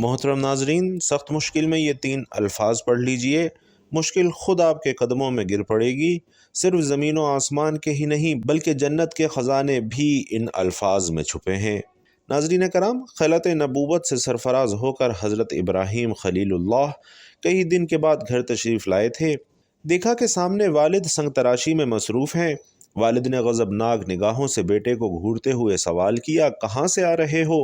محترم ناظرین، سخت مشکل میں یہ 3 الفاظ پڑھ لیجئے۔ مشکل خود آپ کے قدموں میں گر پڑے گی۔ صرف زمین و آسمان کے ہی نہیں بلکہ جنت کے خزانے بھی ان الفاظ میں چھپے ہیں۔ ناظرین کرام، خلعت نبوت سے سرفراز ہو کر حضرت ابراہیم خلیل اللہ کئی دن کے بعد گھر تشریف لائے تھے۔ دیکھا کہ سامنے والد سنگ تراشی میں مصروف ہیں۔ والد نے غضبناک نگاہوں سے بیٹے کو گھورتے ہوئے سوال کیا، کہاں سے آ رہے ہو؟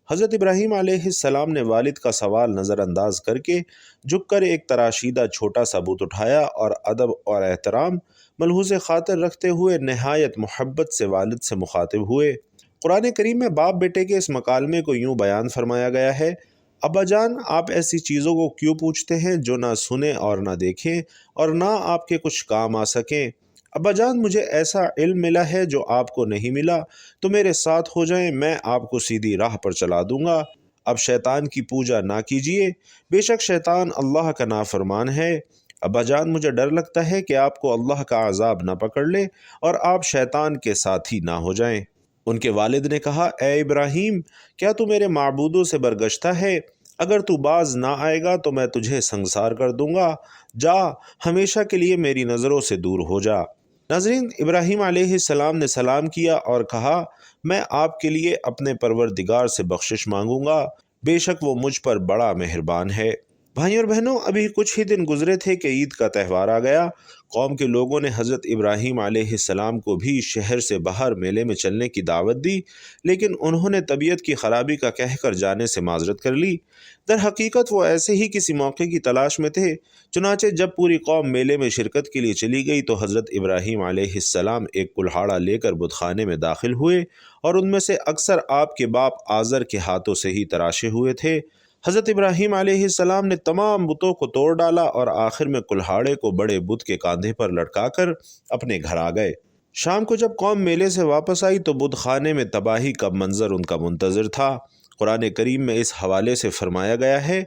حضرت ابراہیم علیہ السلام نے والد کا سوال نظر انداز کر کے جھک کر ایک تراشیدہ چھوٹا سا بت اٹھایا اور ادب اور احترام ملحوظ خاطر رکھتے ہوئے نہایت محبت سے والد سے مخاطب ہوئے۔ قرآن کریم میں باپ بیٹے کے اس مکالمے کو یوں بیان فرمایا گیا ہے: ابا جان، آپ ایسی چیزوں کو کیوں پوچھتے ہیں جو نہ سنیں اور نہ دیکھیں اور نہ آپ کے کچھ کام آ سکیں؟ ابا جان، مجھے ایسا علم ملا ہے جو آپ کو نہیں ملا، تو میرے ساتھ ہو جائیں، میں آپ کو سیدھی راہ پر چلا دوں گا۔ اب شیطان کی پوجا نہ کیجیے، بے شک شیطان اللہ کا نافرمان ہے۔ ابا جان، مجھے ڈر لگتا ہے کہ آپ کو اللہ کا عذاب نہ پکڑ لے اور آپ شیطان کے ساتھی نہ ہو جائیں۔ ان کے والد نے کہا: اے ابراہیم، کیا تو میرے معبودوں سے برگشتہ ہے؟ اگر تو باز نہ آئے گا تو میں تجھے سنگسار کر دوں گا۔ جا، ہمیشہ کے لیے میری نظروں سے دور ہو جا۔ ناظرین، ابراہیم علیہ السلام نے سلام کیا اور کہا: میں آپ کے لیے اپنے پروردگار سے بخشش مانگوں گا، بے شک وہ مجھ پر بڑا مہربان ہے۔ بھائیوں اور بہنوں، ابھی کچھ ہی دن گزرے تھے کہ عید کا تہوار آ گیا۔ قوم کے لوگوں نے حضرت ابراہیم علیہ السلام کو بھی شہر سے باہر میلے میں چلنے کی دعوت دی، لیکن انہوں نے طبیعت کی خرابی کا کہہ کر جانے سے معذرت کر لی۔ در حقیقت وہ ایسے ہی کسی موقع کی تلاش میں تھے۔ چنانچہ جب پوری قوم میلے میں شرکت کے لیے چلی گئی تو حضرت ابراہیم علیہ السلام ایک کلہاڑا لے کر بت خانے میں داخل ہوئے اور ان میں سے اکثر آپ کے باپ آزر کے ہاتھوں سے ہی تراشے ہوئے تھے۔ حضرت ابراہیم علیہ السلام نے تمام بتوں کو توڑ ڈالا اور آخر میں کلہاڑے کو بڑے بت کے کاندھے پر لٹکا کر اپنے گھر آ گئے۔ شام کو جب قوم میلے سے واپس آئی تو بت خانے میں تباہی کا منظر ان کا منتظر تھا۔ قرآن کریم میں اس حوالے سے فرمایا گیا ہے: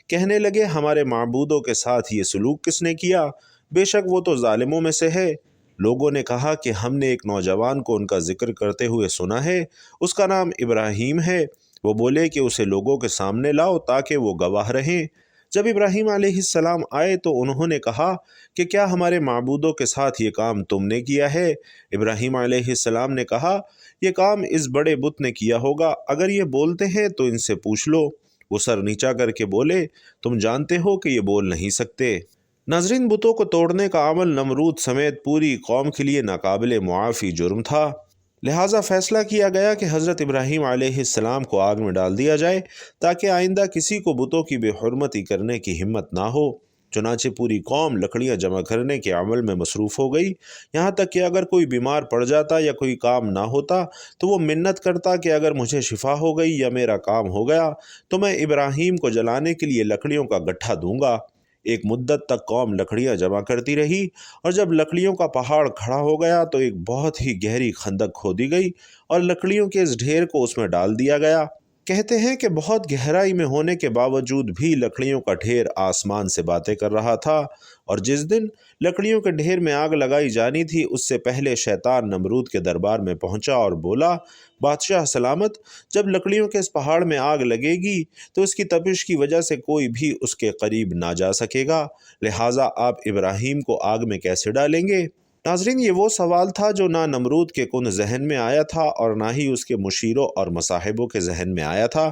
کہنے لگے، ہمارے معبودوں کے ساتھ یہ سلوک کس نے کیا؟ بے شک وہ تو ظالموں میں سے ہے۔ لوگوں نے کہا کہ ہم نے ایک نوجوان کو ان کا ذکر کرتے ہوئے سنا ہے، اس کا نام ابراہیم ہے۔ وہ بولے کہ اسے لوگوں کے سامنے لاؤ تاکہ وہ گواہ رہیں۔ جب ابراہیم علیہ السلام آئے تو انہوں نے کہا کہ کیا ہمارے معبودوں کے ساتھ یہ کام تم نے کیا ہے؟ ابراہیم علیہ السلام نے کہا: یہ کام اس بڑے بت نے کیا ہوگا، اگر یہ بولتے ہیں تو ان سے پوچھ لو۔ وہ سر نیچا کر کے بولے: تم جانتے ہو کہ یہ بول نہیں سکتے۔ ناظرین، بتوں کو توڑنے کا عمل نمرود سمیت پوری قوم کے لیے ناقابل معافی جرم تھا، لہٰذا فیصلہ کیا گیا کہ حضرت ابراہیم علیہ السلام کو آگ میں ڈال دیا جائے تاکہ آئندہ کسی کو بتوں کی بے حرمتی کرنے کی ہمت نہ ہو۔ چنانچہ پوری قوم لکڑیاں جمع کرنے کے عمل میں مصروف ہو گئی، یہاں تک کہ اگر کوئی بیمار پڑ جاتا یا کوئی کام نہ ہوتا تو وہ منت کرتا کہ اگر مجھے شفا ہو گئی یا میرا کام ہو گیا تو میں ابراہیم کو جلانے کے لیے لکڑیوں کا گٹھا دوں گا۔ ایک مدت تک قوم لکڑیاں جمع کرتی رہی اور جب لکڑیوں کا پہاڑ کھڑا ہو گیا تو ایک بہت ہی گہری خندق کھودی گئی اور لکڑیوں کے اس ڈھیر کو اس میں ڈال دیا گیا۔ کہتے ہیں کہ بہت گہرائی میں ہونے کے باوجود بھی لکڑیوں کا ڈھیر آسمان سے باتیں کر رہا تھا، اور جس دن لکڑیوں کے ڈھیر میں آگ لگائی جانی تھی اس سے پہلے شیطان نمرود کے دربار میں پہنچا اور بولا: بادشاہ سلامت، جب لکڑیوں کے اس پہاڑ میں آگ لگے گی تو اس کی تپش کی وجہ سے کوئی بھی اس کے قریب نہ جا سکے گا، لہٰذا آپ ابراہیم کو آگ میں کیسے ڈالیں گے؟ ناظرین، یہ وہ سوال تھا جو نہ نمرود کے کن ذہن میں آیا تھا اور نہ ہی اس کے مشیروں اور مصاحبوں کے ذہن میں آیا تھا۔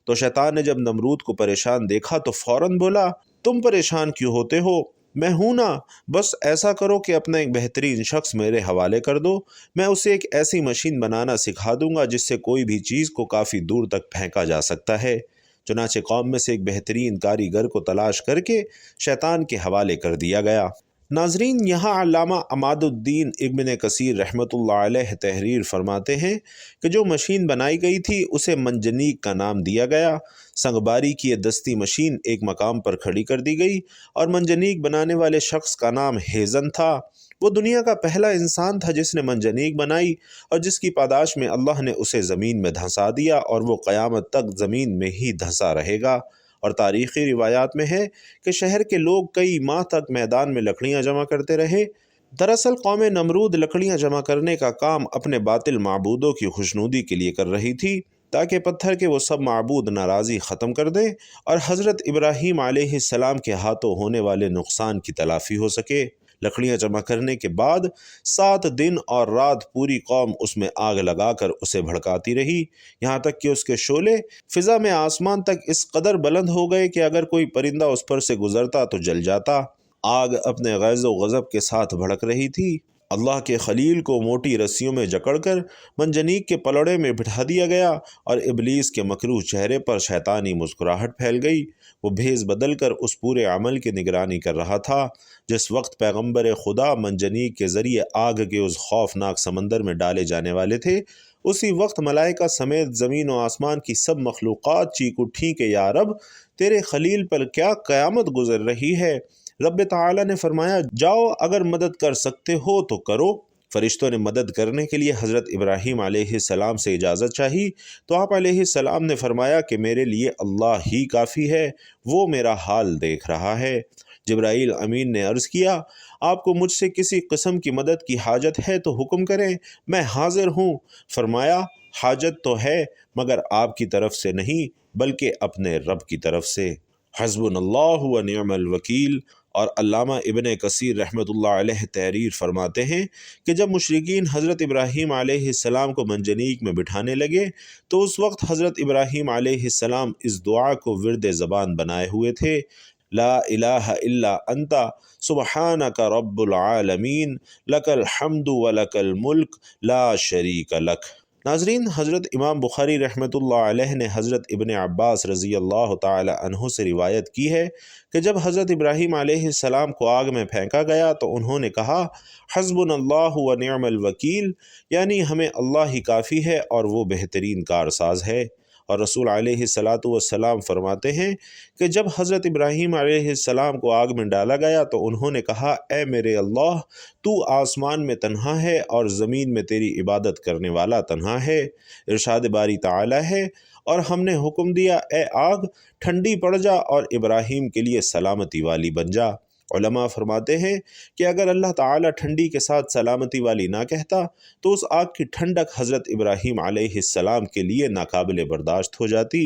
تو شیطان نے جب نمرود کو پریشان دیکھا تو فوراً بولا: تم پریشان کیوں ہوتے ہو؟ میں ہوں نا، بس ایسا کرو کہ اپنا ایک بہترین شخص میرے حوالے کر دو، میں اسے ایک ایسی مشین بنانا سکھا دوں گا جس سے کوئی بھی چیز کو کافی دور تک پھینکا جا سکتا ہے۔ چنانچہ قوم میں سے ایک بہترین کاریگر کو تلاش کر کے شیطان کے حوالے کر دیا گیا۔ ناظرین، یہاں علامہ عماد الدین ابن کثیر رحمۃ اللہ علیہ تحریر فرماتے ہیں کہ جو مشین بنائی گئی تھی اسے منجنیق کا نام دیا گیا۔ سنگباری کی یہ دستی مشین ایک مقام پر کھڑی کر دی گئی اور منجنیق بنانے والے شخص کا نام ہیزن تھا۔ وہ دنیا کا پہلا انسان تھا جس نے منجنیق بنائی اور جس کی پاداش میں اللہ نے اسے زمین میں دھنسا دیا اور وہ قیامت تک زمین میں ہی دھنسا رہے گا۔ اور تاریخی روایات میں ہے کہ شہر کے لوگ کئی ماہ تک میدان میں لکڑیاں جمع کرتے رہے۔ دراصل قوم نمرود لکڑیاں جمع کرنے کا کام اپنے باطل معبودوں کی خوشنودی کے لیے کر رہی تھی۔ تاکہ پتھر کے وہ سب معبود ناراضی ختم کر دیں اور حضرت ابراہیم علیہ السلام کے ہاتھوں ہونے والے نقصان کی تلافی ہو سکے۔ لکڑیاں جمع کرنے کے بعد 7 دن اور رات پوری قوم اس میں آگ لگا کر اسے بھڑکاتی رہی، یہاں تک کہ اس کے شعلے فضا میں آسمان تک اس قدر بلند ہو گئے کہ اگر کوئی پرندہ اس پر سے گزرتا تو جل جاتا۔ آگ اپنے غیظ و غضب کے ساتھ بھڑک رہی تھی۔ اللہ کے خلیل کو موٹی رسیوں میں جکڑ کر منجنیق کے پلڑے میں بٹھا دیا گیا اور ابلیس کے مکروہ چہرے پر شیطانی مسکراہٹ پھیل گئی۔ وہ بھیس بدل کر اس پورے عمل کی نگرانی کر رہا تھا جس وقت پیغمبر خدا منجنیق کے ذریعے آگ کے اس خوفناک سمندر میں ڈالے جانے والے تھے۔ اسی وقت ملائکہ سمیت زمین و آسمان کی سب مخلوقات چیخ اٹھیں کہ یا رب، تیرے خلیل پر کیا قیامت گزر رہی ہے۔ رب تعالی نے فرمایا، جاؤ اگر مدد کر سکتے ہو تو کرو۔ فرشتوں نے مدد کرنے کے لیے حضرت ابراہیم علیہ السلام سے اجازت چاہی تو آپ علیہ السلام نے فرمایا کہ میرے لیے اللہ ہی کافی ہے، وہ میرا حال دیکھ رہا ہے۔ جبرائیل امین نے عرض کیا، آپ کو مجھ سے کسی قسم کی مدد کی حاجت ہے تو حکم کریں، میں حاضر ہوں۔ فرمایا، حاجت تو ہے مگر آپ کی طرف سے نہیں بلکہ اپنے رب کی طرف سے۔ حسبنا اللہ و نعم الوکیل۔ اور علامہ ابن کثیر رحمۃ اللہ علیہ تحریر فرماتے ہیں کہ جب مشرکین حضرت ابراہیم علیہ السلام کو منجنیق میں بٹھانے لگے تو اس وقت حضرت ابراہیم علیہ السلام اس دعا کو ورد زبان بنائے ہوئے تھے، لا الہ الا انت سبحانک رب العالمین لک الحمد ولک الملک لا شریک لک۔ ناظرین، حضرت امام بخاری رحمۃ اللہ علیہ نے حضرت ابن عباس رضی اللہ تعالی عنہ سے روایت کی ہے کہ جب حضرت ابراہیم علیہ السلام کو آگ میں پھینکا گیا تو انہوں نے کہا، حسبنا اللہ و نعم الوکیل، یعنی ہمیں اللہ ہی کافی ہے اور وہ بہترین کارساز ہے۔ اور رسول علیہ الصلاۃ والسلام فرماتے ہیں کہ جب حضرت ابراہیم علیہ السلام کو آگ میں ڈالا گیا تو انہوں نے کہا، اے میرے اللہ، تو آسمان میں تنہا ہے اور زمین میں تیری عبادت کرنے والا تنہا ہے۔ ارشاد باری تعالی ہے، اور ہم نے حکم دیا، اے آگ ٹھنڈی پڑ جا اور ابراہیم کے لیے سلامتی والی بن جا۔ علماء فرماتے ہیں کہ اگر اللہ تعالیٰ ٹھنڈی کے ساتھ سلامتی والی نہ کہتا تو اس آگ کی ٹھنڈک حضرت ابراہیم علیہ السلام کے لیے ناقابل برداشت ہو جاتی۔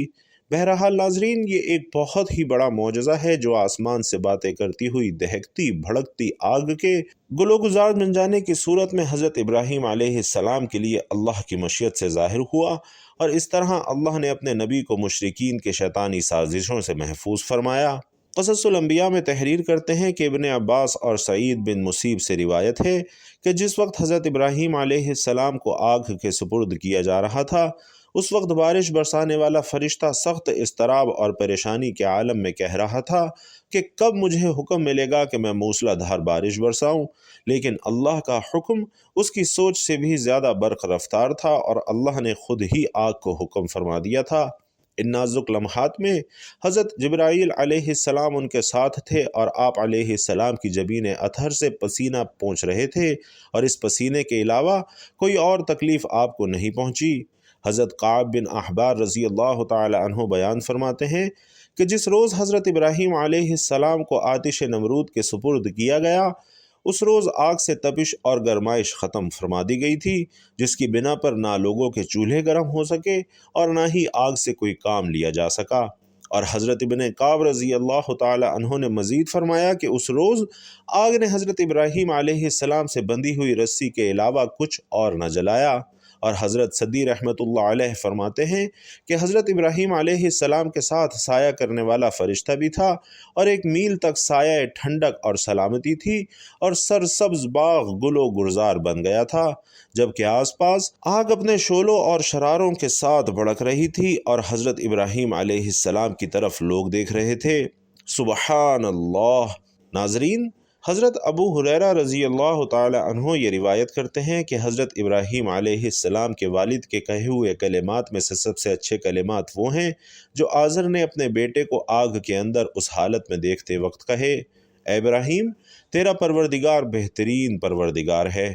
بہرحال ناظرین، یہ ایک بہت ہی بڑا معجزہ ہے جو آسمان سے باتیں کرتی ہوئی دہکتی بھڑکتی آگ کے گلو گزار بن جانے کی صورت میں حضرت ابراہیم علیہ السلام کے لیے اللہ کی مشیت سے ظاہر ہوا، اور اس طرح اللہ نے اپنے نبی کو مشرکین کے شیطانی سازشوں سے محفوظ فرمایا۔ قصص الانبیاء میں تحریر کرتے ہیں کہ ابن عباس اور سعید بن مسیب سے روایت ہے کہ جس وقت حضرت ابراہیم علیہ السلام کو آگ کے سپرد کیا جا رہا تھا اس وقت بارش برسانے والا فرشتہ سخت اضطراب اور پریشانی کے عالم میں کہہ رہا تھا کہ کب مجھے حکم ملے گا کہ میں موسلا دھار بارش برساؤں، لیکن اللہ کا حکم اس کی سوچ سے بھی زیادہ برق رفتار تھا اور اللہ نے خود ہی آگ کو حکم فرما دیا تھا۔ ان نازک لمحات میں حضرت جبرائیل علیہ السلام ان کے ساتھ تھے اور آپ علیہ السلام کی جبین اطہر سے پسینہ پہنچ رہے تھے، اور اس پسینے کے علاوہ کوئی اور تکلیف آپ کو نہیں پہنچی۔ حضرت قعب بن احبار رضی اللہ تعالی عنہ بیان فرماتے ہیں کہ جس روز حضرت ابراہیم علیہ السلام کو آتش نمرود کے سپرد کیا گیا اس روز آگ سے تپش اور گرمائش ختم فرما دی گئی تھی، جس کی بنا پر نہ لوگوں کے چولہے گرم ہو سکے اور نہ ہی آگ سے کوئی کام لیا جا سکا۔ اور حضرت ابن کعب رضی اللہ تعالی عنہ نے مزید فرمایا کہ اس روز آگ نے حضرت ابراہیم علیہ السلام سے بندھی ہوئی رسی کے علاوہ کچھ اور نہ جلایا۔ اور حضرت صدی رحمۃ اللہ علیہ فرماتے ہیں کہ حضرت ابراہیم علیہ السلام کے ساتھ سایہ کرنے والا فرشتہ بھی تھا، اور 1 میل تک سایہ ٹھنڈک اور سلامتی تھی، اور سرسبز باغ گل و گلزار بن گیا تھا، جبکہ آس پاس آگ اپنے شعلوں اور شراروں کے ساتھ بھڑک رہی تھی اور حضرت ابراہیم علیہ السلام کی طرف لوگ دیکھ رہے تھے۔ سبحان اللہ۔ ناظرین، حضرت ابو ہریرہ رضی اللہ تعالی عنہ یہ روایت کرتے ہیں کہ حضرت ابراہیم علیہ السلام کے والد کے کہے ہوئے کلمات میں سے سب سے اچھے کلمات وہ ہیں جو آزر نے اپنے بیٹے کو آگ کے اندر اس حالت میں دیکھتے وقت کہے، اے ابراہیم، تیرا پروردگار بہترین پروردگار ہے۔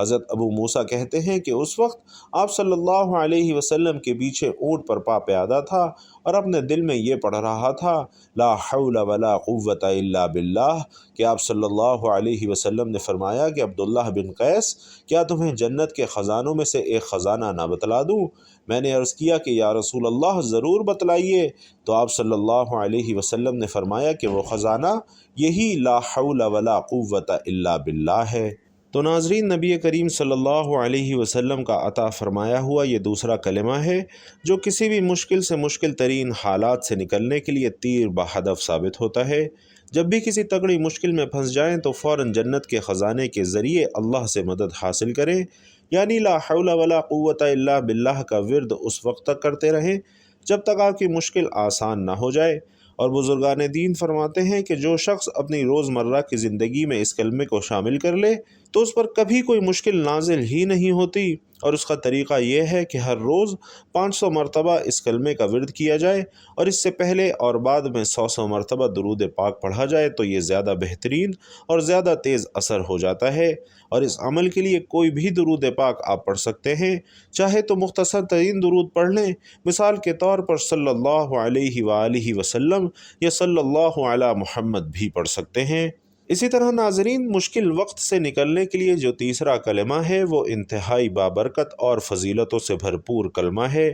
حضرت ابو موسیٰ کہتے ہیں کہ اس وقت آپ صلی اللہ علیہ وسلم کے پیچھے اونٹ پر پا پیادہ تھا اور اپنے دل میں یہ پڑھ رہا تھا لا حول ولا قوت الا باللہ، کہ آپ صلی اللہ علیہ وسلم نے فرمایا کہ عبداللہ بن قیس، کیا تمہیں جنت کے خزانوں میں سے ایک خزانہ نہ بتلا دوں؟ میں نے عرض کیا کہ یا رسول اللہ ضرور بتلائیے، تو آپ صلی اللہ علیہ وسلم نے فرمایا کہ وہ خزانہ یہی لا حول ولا قوت الا باللہ ہے۔ تو ناظرین، نبی کریم صلی اللہ علیہ وسلم کا عطا فرمایا ہوا یہ دوسرا کلمہ ہے جو کسی بھی مشکل سے مشکل ترین حالات سے نکلنے کے لیے تیر بہدف ثابت ہوتا ہے۔ جب بھی کسی تگڑی مشکل میں پھنس جائیں تو فوراً جنت کے خزانے کے ذریعے اللہ سے مدد حاصل کریں، یعنی لا حول ولا قوت الا باللہ کا ورد اس وقت تک کرتے رہیں جب تک آپ کی مشکل آسان نہ ہو جائے۔ اور بزرگان دین فرماتے ہیں کہ جو شخص اپنی روزمرہ کی زندگی میں اس کلمے کو شامل کر لے تو اس پر کبھی کوئی مشکل نازل ہی نہیں ہوتی، اور اس کا طریقہ یہ ہے کہ ہر روز 500 مرتبہ اس کلمے کا ورد کیا جائے اور اس سے پہلے اور بعد میں 100 مرتبہ درود پاک پڑھا جائے تو یہ زیادہ بہترین اور زیادہ تیز اثر ہو جاتا ہے۔ اور اس عمل کے لیے کوئی بھی درود پاک آپ پڑھ سکتے ہیں، چاہے تو مختصر ترین درود پڑھ لیں، مثال کے طور پر صلی اللہ علیہ وآلہ وسلم یا صلی اللہ علی محمد بھی پڑھ سکتے ہیں۔ اسی طرح ناظرین، مشکل وقت سے نکلنے کے لیے جو تیسرا کلمہ ہے وہ انتہائی بابرکت اور فضیلتوں سے بھرپور کلمہ ہے۔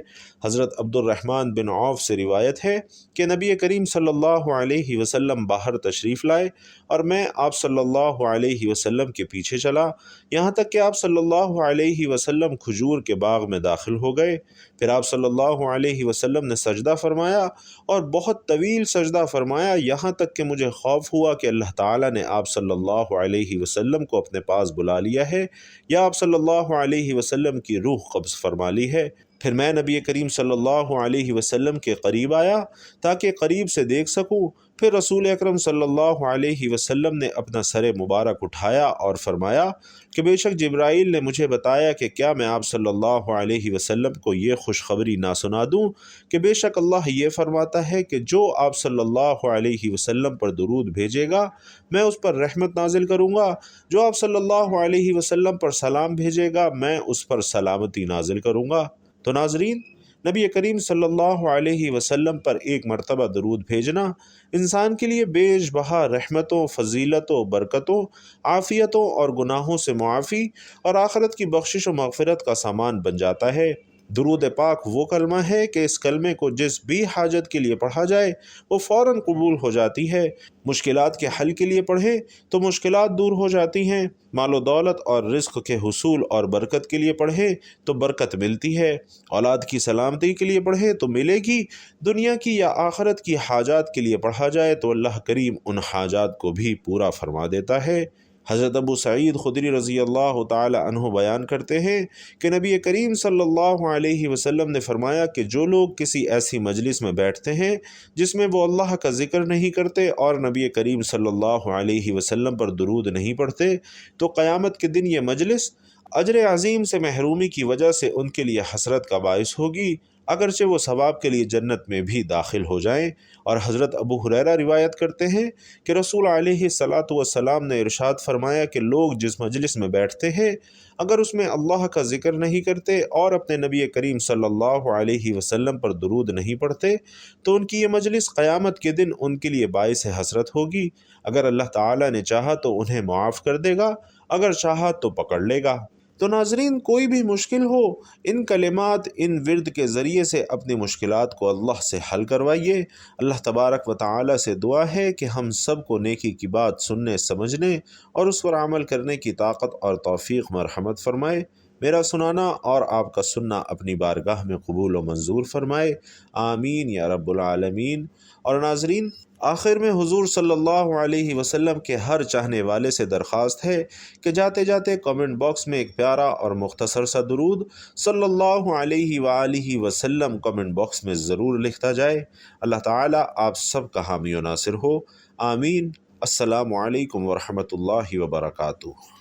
حضرت عبد الرحمن بن عوف سے روایت ہے کہ نبی کریم صلی اللہ علیہ وسلم باہر تشریف لائے اور میں آپ صلی اللہ علیہ وسلم کے پیچھے چلا، یہاں تک کہ آپ صلی اللہ علیہ وسلم کھجور کے باغ میں داخل ہو گئے۔ پھر آپ صلی اللہ علیہ وسلم نے سجدہ فرمایا اور بہت طویل سجدہ فرمایا، یہاں تک کہ مجھے خوف ہوا کہ اللہ تعالیٰ نے آپ صلی اللہ علیہ وسلم کو اپنے پاس بلا لیا ہے یا آپ صلی اللہ علیہ وسلم کی روح قبض فرما لی ہے۔ پھر میں نبی کریم صلی اللہ علیہ وسلم کے قریب آیا تاکہ قریب سے دیکھ سکوں۔ پھر رسول اکرم صلی اللہ علیہ وسلم نے اپنا سر مبارک اٹھایا اور فرمایا کہ بے شک جبرائیل نے مجھے بتایا کہ کیا میں آپ صلی اللہ علیہ وسلم کو یہ خوشخبری نہ سنا دوں کہ بے شک اللہ یہ فرماتا ہے کہ جو آپ صلی اللہ علیہ وسلم پر درود بھیجے گا میں اس پر رحمت نازل کروں گا، جو آپ صلی اللہ علیہ وسلم پر سلام بھیجے گا میں اس پر سلامتی نازل کروں گا۔ تو ناظرین، نبی کریم صلی اللہ علیہ وسلم پر ایک مرتبہ درود بھیجنا انسان کے لیے بیش بہا رحمتوں، فضیلتوں، برکتوں، عافیتوں اور گناہوں سے معافی اور آخرت کی بخشش و مغفرت کا سامان بن جاتا ہے۔ درود پاک وہ کلمہ ہے کہ اس کلمے کو جس بھی حاجت کے لیے پڑھا جائے وہ فوراً قبول ہو جاتی ہے۔ مشکلات کے حل کے لیے پڑھیں تو مشکلات دور ہو جاتی ہیں، مال و دولت اور رزق کے حصول اور برکت کے لیے پڑھیں تو برکت ملتی ہے، اولاد کی سلامتی کے لیے پڑھیں تو ملے گی، دنیا کی یا آخرت کی حاجات کے لیے پڑھا جائے تو اللہ کریم ان حاجات کو بھی پورا فرما دیتا ہے۔ حضرت ابو سعید خدری رضی اللہ تعالی عنہ بیان کرتے ہیں کہ نبی کریم صلی اللہ علیہ وسلم نے فرمایا کہ جو لوگ کسی ایسی مجلس میں بیٹھتے ہیں جس میں وہ اللہ کا ذکر نہیں کرتے اور نبی کریم صلی اللہ علیہ وسلم پر درود نہیں پڑھتے تو قیامت کے دن یہ مجلس اجر عظیم سے محرومی کی وجہ سے ان کے لیے حسرت کا باعث ہوگی، اگرچہ وہ ثواب کے لیے جنت میں بھی داخل ہو جائیں۔ اور حضرت ابو ہریرہ روایت کرتے ہیں کہ رسول علیہ الصلاۃ والسلام نے ارشاد فرمایا کہ لوگ جس مجلس میں بیٹھتے ہیں اگر اس میں اللہ کا ذکر نہیں کرتے اور اپنے نبی کریم صلی اللہ علیہ وسلم پر درود نہیں پڑھتے تو ان کی یہ مجلس قیامت کے دن ان کے لیے باعث حسرت ہوگی۔ اگر اللہ تعالیٰ نے چاہا تو انہیں معاف کر دے گا، اگر چاہا تو پکڑ لے گا۔ تو ناظرین، کوئی بھی مشکل ہو، ان کلمات، ان ورد کے ذریعے سے اپنی مشکلات کو اللہ سے حل کروائیے۔ اللہ تبارک و تعالی سے دعا ہے کہ ہم سب کو نیکی کی بات سننے، سمجھنے اور اس پر عمل کرنے کی طاقت اور توفیق مرحمت فرمائے۔ میرا سنانا اور آپ کا سننا اپنی بارگاہ میں قبول و منظور فرمائے، آمین یا رب العالمین۔ اور ناظرین، آخر میں حضور صلی اللہ علیہ وسلم کے ہر چاہنے والے سے درخواست ہے کہ جاتے جاتے کامنٹ باکس میں ایک پیارا اور مختصر سا درود صلی اللہ علیہ وآلہ وسلم کامنٹ باکس میں ضرور لکھتا جائے۔ اللہ تعالیٰ آپ سب کا حامی و ناصر ہو، آمین۔ السلام علیکم ورحمۃ اللہ وبرکاتہ۔